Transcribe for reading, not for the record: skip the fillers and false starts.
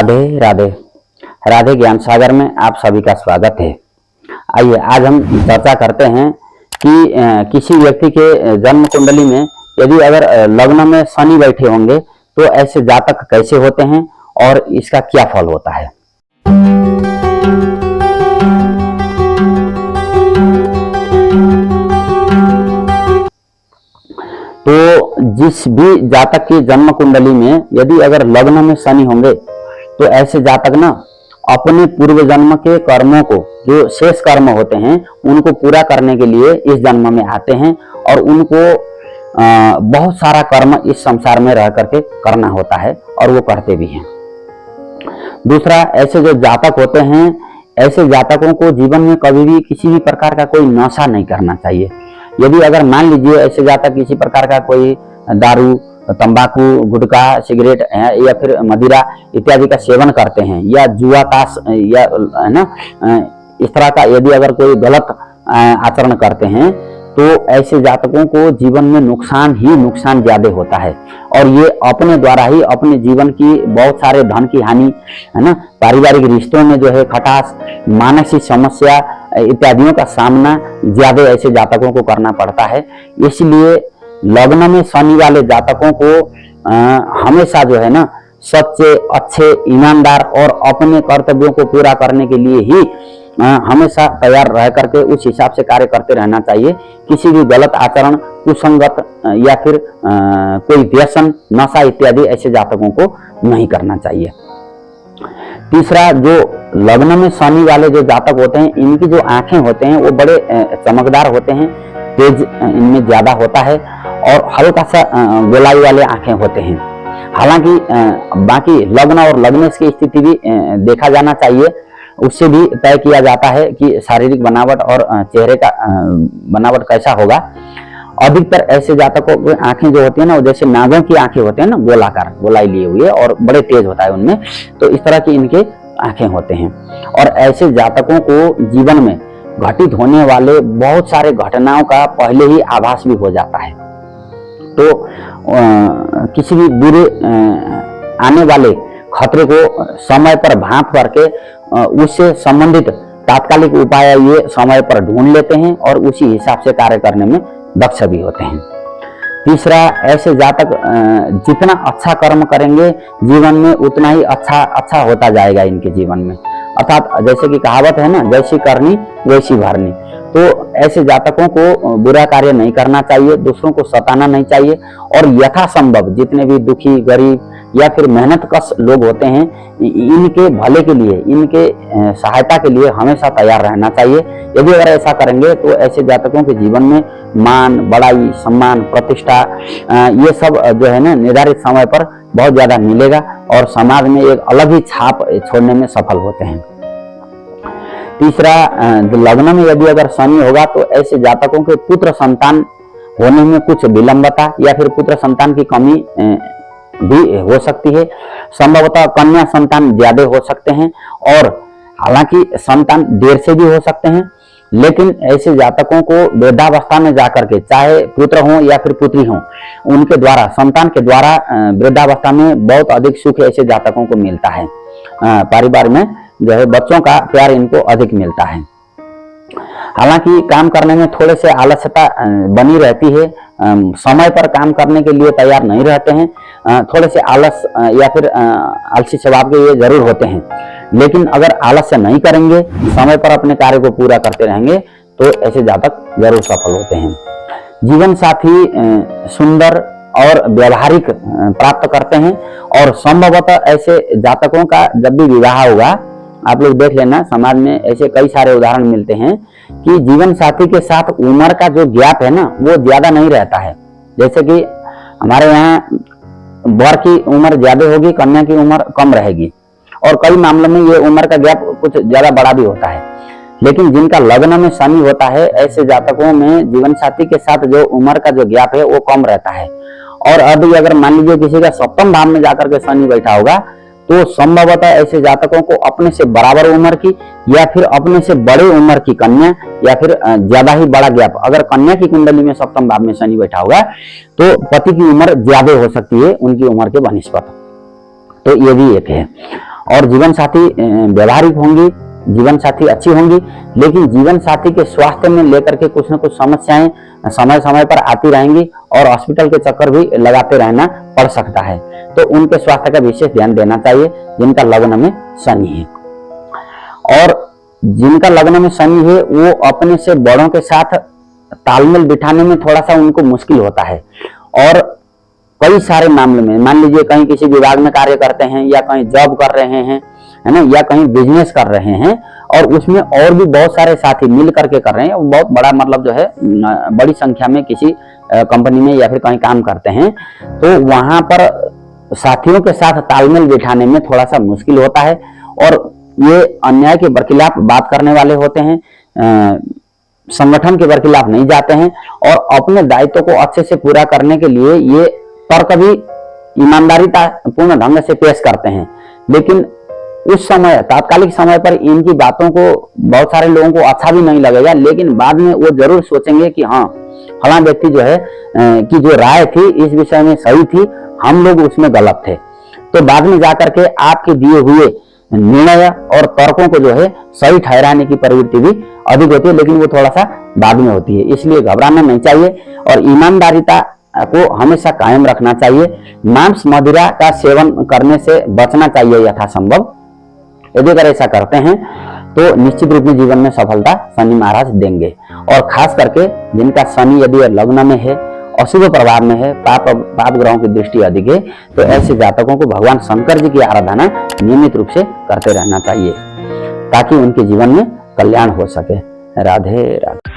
राधे राधे। राधे ज्ञान सागर में आप सभी का स्वागत है। आइए आज हम चर्चा करते हैं कि किसी व्यक्ति के जन्म कुंडली में यदि अगर लग्न में शनि बैठे होंगे तो ऐसे जातक कैसे होते हैं और इसका क्या फल होता है। तो जिस भी जातक की जन्म कुंडली में यदि अगर लग्न में शनि होंगे तो ऐसे जातक ना अपने पूर्व जन्म के कर्मों को, जो शेष कर्म होते हैं, उनको पूरा करने के लिए इस जन्म में आते हैं और उनको बहुत सारा कर्म इस संसार में रह करके करना होता है और वो करते भी हैं। दूसरा, ऐसे जो जातक होते हैं, ऐसे जातकों को जीवन में कभी भी किसी भी प्रकार का कोई नशा नहीं करना चाहिए। यदि अगर मान लीजिए ऐसे जातक किसी प्रकार का कोई दारू, तंबाकू, गुटखा, सिगरेट या फिर मदिरा इत्यादि का सेवन करते हैं या जुआ ताश या है ना इस तरह का यदि अगर कोई गलत आचरण करते हैं तो ऐसे जातकों को जीवन में नुकसान ही नुकसान ज्यादा होता है और ये अपने द्वारा ही अपने जीवन की बहुत सारे धन की हानि, है ना, पारिवारिक रिश्तों में जो है खटास, मानसिक समस्या इत्यादियों का सामना ज्यादा ऐसे जातकों को करना पड़ता है। इसलिए लग्न में शनि वाले जातकों को हमेशा जो है ना सच्चे, अच्छे, ईमानदार और अपने कर्तव्यों को पूरा करने के लिए ही हमेशा तैयार रह करके उस हिसाब से कार्य करते रहना चाहिए। किसी भी गलत आचरण, कुसंगत या फिर कोई व्यसन, नशा इत्यादि ऐसे जातकों को नहीं करना चाहिए। तीसरा, जो लग्न में शनि वाले जो जातक होते हैं, इनकी जो आंखें होते हैं वो बड़े चमकदार होते हैं, तेज इनमें ज्यादा होता है और हल्का सा गोलाई वाले आंखें होते हैं। हालांकि बाकी लग्न और लग्नेश की स्थिति भी देखा जाना चाहिए, उससे भी तय किया जाता है कि शारीरिक बनावट और चेहरे का बनावट कैसा होगा। अधिकतर ऐसे जातकों की आंखें जो होती है ना, वो जैसे नागों की आंखें होती है ना, गोलाकार, गोलाई लिए हुए और बड़े तेज होता है उनमें, तो इस तरह की इनके आंखें होते हैं। और ऐसे जातकों को जीवन में घटित होने वाले बहुत सारे घटनाओं का पहले ही आभास भी हो जाता है। तो किसी भी बुरे आने वाले खतरे को समय पर भांप करके उससे संबंधित तात्कालिक उपाय ये समय पर ढूंढ लेते हैं और उसी हिसाब से कार्य करने में दक्ष भी होते हैं। तीसरा, ऐसे जातक जितना अच्छा कर्म करेंगे जीवन में उतना ही अच्छा होता जाएगा इनके जीवन में। अर्थात जैसे कि कहावत है ना, जैसी करनी वैसी भरनी। तो ऐसे जातकों को बुरा कार्य नहीं करना चाहिए, दूसरों को सताना नहीं चाहिए और यथासंभव जितने भी दुखी, गरीब या फिर मेहनत कश लोग होते हैं, इनके भले के लिए, इनके सहायता के लिए हमेशा तैयार रहना चाहिए। यदि अगर ऐसा करेंगे तो ऐसे जातकों के जीवन में मान, बड़ाई, सम्मान, प्रतिष्ठा ये सब जो है ना निर्धारित समय पर बहुत ज्यादा मिलेगा और समाज में एक अलग ही छाप छोड़ने में सफल होते हैं। तीसरा, लग्न में यदि अगर शनि होगा तो ऐसे जातकों के पुत्र संतान होने में कुछ विलंबता या फिर पुत्र संतान की कमी भी हो सकती है। संभवतः कन्या संतान ज्यादा हो सकते हैं और हालांकि संतान देर से भी हो सकते हैं, लेकिन ऐसे जातकों को वृद्धावस्था में जाकर के, चाहे पुत्र हो या फिर पुत्री हो, उनके द्वारा, संतान के द्वारा वृद्धावस्था में बहुत अधिक सुख ऐसे जातकों को मिलता है। परिवार में जो है बच्चों का प्यार इनको अधिक मिलता है। हालांकि काम करने में थोड़े से आलस्यता बनी रहती है, समय पर काम करने के लिए तैयार नहीं रहते हैं, थोड़े से आलस या फिर आलसी स्वभाव के ये जरूर होते हैं। लेकिन अगर आलस्य नहीं करेंगे, समय पर अपने कार्य को पूरा करते रहेंगे तो ऐसे जातक जरूर सफल होते हैं। जीवन साथी सुंदर और व्यवहारिक प्राप्त करते हैं और संभवतः ऐसे जातकों का जब भी विवाह होगा, आप लोग देख लेना, समाज में ऐसे कई सारे उदाहरण मिलते हैं कि जीवन साथी के साथ उम्र का जो गैप है ना वो ज्यादा नहीं रहता है। जैसे कि हमारे यहाँ वर की उम्र ज्यादा होगी, कन्या की उम्र कम रहेगी और कई मामलों में ये उम्र का गैप कुछ ज्यादा बड़ा भी होता है। लेकिन जिनका लग्न में शनि होता है, ऐसे जातकों में जीवन साथी के साथ जो उम्र का जो गैप है वो कम रहता है। और अभी अगर मान लीजिए किसी का सप्तम भाव में जाकर के शनि बैठा होगा तो संभवतः ऐसे जातकों को अपने से बराबर उम्र की या फिर अपने से बड़े उम्र की कन्या या फिर ज्यादा ही बड़ा गैप, अगर कन्या की कुंडली में सप्तम भाव में शनि बैठा होगा तो पति की उम्र ज्यादा हो सकती है उनकी उम्र के बनिस्पत। तो ये भी एक है। और जीवन साथी व्यवहारिक होंगी, जीवन साथी अच्छी होंगी, लेकिन जीवन साथी के स्वास्थ्य में लेकर के कुछ न कुछ समस्याएं समय समय पर आती रहेंगी और हॉस्पिटल के चक्कर भी लगाते रहना पड़ सकता है। तो उनके स्वास्थ्य का विशेष ध्यान देना चाहिए जिनका लग्न में शनि है। और जिनका लग्न में शनि है वो अपने से बड़ों के साथ तालमेल बिठाने में थोड़ा सा उनको मुश्किल होता है। और कई सारे मामले में, मान लीजिए कहीं किसी विभाग में कार्य करते हैं या कहीं जॉब कर रहे हैं, है ना, या कहीं बिजनेस कर रहे हैं और उसमें और भी बहुत सारे साथी मिल करके कर रहे हैं, बहुत बड़ा मतलब जो है बड़ी संख्या में किसी कंपनी में या फिर कहीं काम करते हैं, तो वहां पर साथियों के साथ तालमेल बिठाने में थोड़ा सा मुश्किल होता है। और ये अन्याय के बरखिलाफ बात करने वाले होते हैं, संगठन के बरखिलाफ नहीं जाते हैं और अपने दायित्व को अच्छे से पूरा करने के लिए ये तर्क भी ईमानदारीता पूर्ण ढंग से पेश करते हैं। लेकिन उस समय, तात्कालिक समय पर इनकी बातों को बहुत सारे लोगों को अच्छा भी नहीं लगेगा, लेकिन बाद में वो जरूर सोचेंगे कि हाँ, फला व्यक्ति जो है कि जो राय थी इस विषय में सही थी, हम लोग उसमें गलत थे। तो बाद में जाकर के आपके दिए हुए निर्णय और तर्कों को जो है सही ठहराने की प्रवृत्ति भी अधिक होती है, लेकिन वो थोड़ा सा बाद में होती है। इसलिए घबराना नहीं चाहिए और ईमानदारीता को हमेशा कायम रखना चाहिए। मांस मदिरा का सेवन करने से बचना चाहिए यथासंभव। यदि अगर ऐसा करते हैं तो निश्चित रूप में जीवन में सफलता शनि महाराज देंगे। और खास करके जिनका शनि यदि लग्न में है, अशुभ प्रभाव में है, पाप ग्रहों की दृष्टि अधिक है, तो ऐसे जातकों को भगवान शंकर जी की आराधना नियमित रूप से करते रहना चाहिए ताकि उनके जीवन में कल्याण हो सके। राधे राधे।